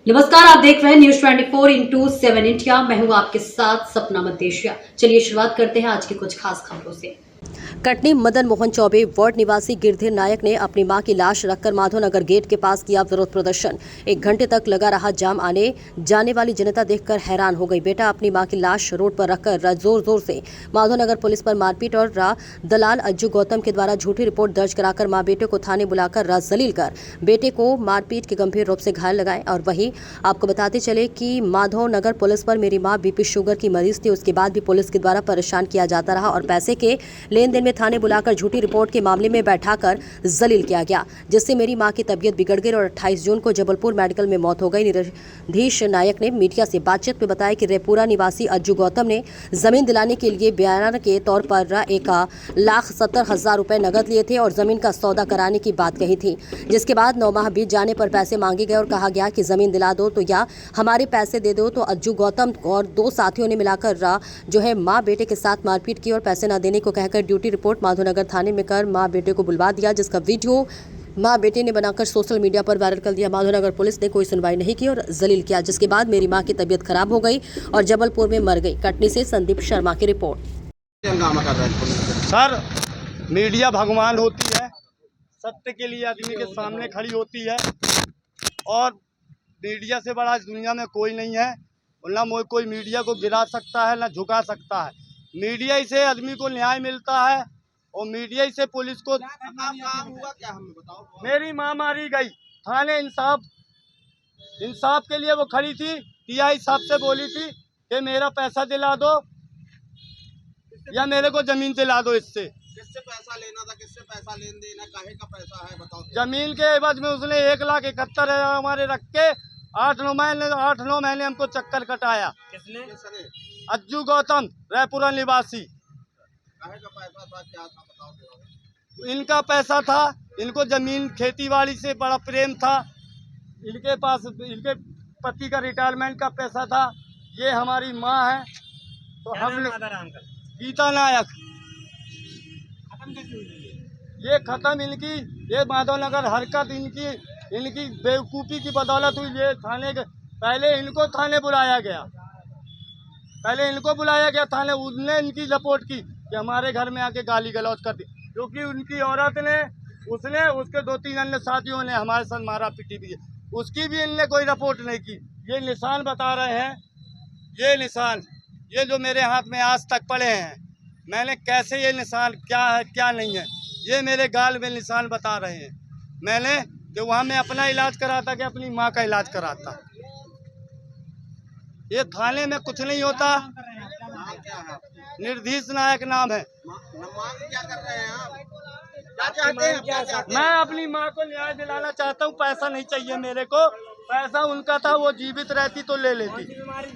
नमस्कार, आप देख रहे हैं न्यूज 24/7 इंडिया। मैं हूं आपके साथ सपना मदेशिया। चलिए शुरुआत करते हैं आज की कुछ खास खबरों से। कटनी मदन मोहन चौबे वार्ड निवासी गिरधर नायक ने अपनी मां की लाश रखकर माधवनगर गेट के पास किया विरोध प्रदर्शन। 1 घंटे तक लगा रहा जाम। आने जाने वाली जनता देखकर हैरान हो गई। बेटा अपनी मां की लाश रोड पर रखकर जोर जोर से माधवनगर पुलिस पर मारपीट और दलाल अज्जू गौतम के द्वारा झूठी रिपोर्ट दर्ज कराकर मां बेटे को थाने बुलाकर जलील कर बेटे को मारपीट के गंभीर रूप से घायल लगाए। और वहीं आपको बताते चले कि माधवनगर पुलिस पर मेरी मां बीपी शुगर की मरीज थी, उसके बाद भी पुलिस के द्वारा परेशान किया जाता रहा और पैसे के लेन देन में थाने बुलाकर झूठी रिपोर्ट के मामले में बैठाकर जलील किया गया, जिससे मेरी मां की तबीयत बिगड़ गई और 28 जून को जबलपुर मेडिकल में मौत हो गई। निरधीश नायक ने मीडिया से बातचीत में बताया कि रेपुरा निवासी अज्जू गौतम ने जमीन दिलाने के लिए बयान के तौर पर 1,70,000 रुपए नगद लिए थे और जमीन का सौदा कराने की बात कही थी, जिसके बाद 9 माह बीत जाने पर पैसे मांगे गए और कहा गया कि जमीन दिला दो तो या हमारे पैसे दे दो। तो अज्जू गौतम और 2 साथियों ने मिलाकर जो है मां बेटे के साथ मारपीट की और पैसे न देने को कहकर ड्यूटी रिपोर्ट माधवनगर थाने में कर मां बेटे को बुलवा दिया, जिसका वीडियो मां बेटे ने बनाकर सोशल मीडिया पर वायरल कर दिया। माधवनगर पुलिस ने कोई सुनवाई नहीं की और जलील किया, जिसके बाद मेरी मां की तबीयत खराब हो गई और जबलपुर में मर गई। कटनी से संदीप शर्मा की रिपोर्ट। सर, मीडिया भगवान होती है, सत्य के लिए आदमी के सामने खड़ी होती है और मीडिया से बड़ा इस दुनिया में कोई नहीं है। और ना कोई मीडिया को गिरा सकता है, ना झुका सकता है। मीडिया ही से आदमी को न्याय मिलता है और मीडिया ही से पुलिस को। हुआ क्या हमें बताओ। मेरी माँ मारी गई, थाने इंसाफ के लिए वो खड़ी थी। टीआई साहब से बोली थी कि मेरा पैसा दिला दो या मेरे को जमीन दिला दो। इससे किससे पैसा लेना था, किससे पैसा लेन देना, काहे का पैसा है बताओ। जमीन के एवज में उसने 1,71,000 हमारे रख के 8-9 महीने हमको चक्कर कटाया। किसने? अज्जू गौतम, रायपुरा निवासी। काहे का पैसा था, क्या था बताओ। इनका पैसा था, इनको जमीन खेती बाड़ी से बड़ा प्रेम था। इनके पास इनके पति का रिटायरमेंट का पैसा था। ये हमारी माँ है तो हम गीता नायक। ये खत्म इनकी, ये माधवनगर हरकत इनकी बेवकूफ़ी की बदौलत हुई। ये पहले इनको थाने बुलाया गया, थाने। उसने इनकी रिपोर्ट की कि हमारे घर में आके गाली गलौज कर दी, क्योंकि उनकी औरत ने उसके 2-3 अन्य साथियों ने हमारे साथ मारा पीटी भी, उसकी भी इनने कोई रिपोर्ट नहीं की। ये निशान बता रहे हैं, ये निशान, ये जो मेरे हाथ में आज तक पड़े हैं, मैंने कैसे ये निशान क्या है क्या नहीं है, ये मेरे गाल में निशान बता रहे हैं। मैंने कि वहाँ मैं अपना इलाज कराता कि अपनी माँ का इलाज कराता। ये थाने में कुछ नहीं होता। निर्धीश नायक नाम है। मांग क्या कर रहे हैं आप? क्या चाहते हैं? क्या चाहते हैं? मैं अपनी माँ को न्याय दिलाना चाहता हूँ। पैसा नहीं चाहिए मेरे को, पैसा उनका था, वो जीवित रहती तो ले लेती। बीमारी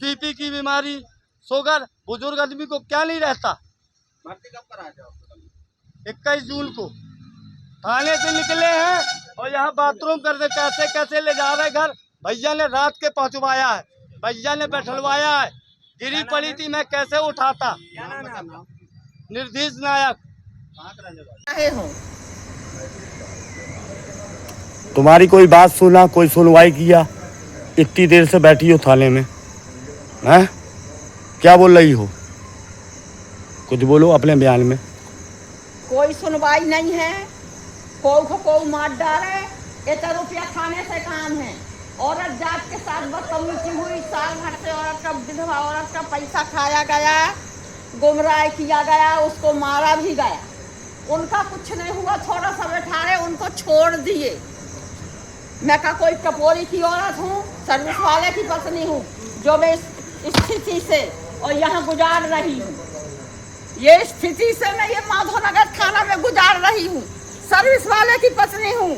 बीपी की बीमारी, शुगर, बुजुर्ग आदमी को क्या नहीं रहता। भर्ती कब कराया जाओ? 21 जून को थाने से निकले हैं और यहाँ बाथरूम कर दे। कैसे ले जा रहे घर। भैया ने रात के पहुँचवाया है, भैया ने बैठलवाया है। गिरी पड़ी थी, मैं कैसे उठाता। निर्धीश नायक। तुम्हारी कोई बात सुना, कोई सुनवाई किया? इतनी देर से बैठी हो थाने में, हैं? क्या बोल रही हो? कुछ बोलो अपने बयान में। कोई सुनवाई नहीं है, को मार डाले। इतना रुपया खाने से काम है। औरत जात के साथ बदतमीजी हुई, साल भर से औरत का, विधवा औरत का पैसा खाया गया, गुमराह किया गया, उसको मारा भी गया। उनका कुछ नहीं हुआ, थोड़ा सा बैठाए उनको छोड़ दिए। मैं का कोई टपोरी की औरत हूँ, सर्विस वाले की पत्नी हूँ, जो मैं इस स्थिति से और यहाँ गुजार रही हूँ। ये स्थिति से मैं ये माधवनगर थाना में गुजार रही हूँ। सर्विस वाले की पत्नी हूँ।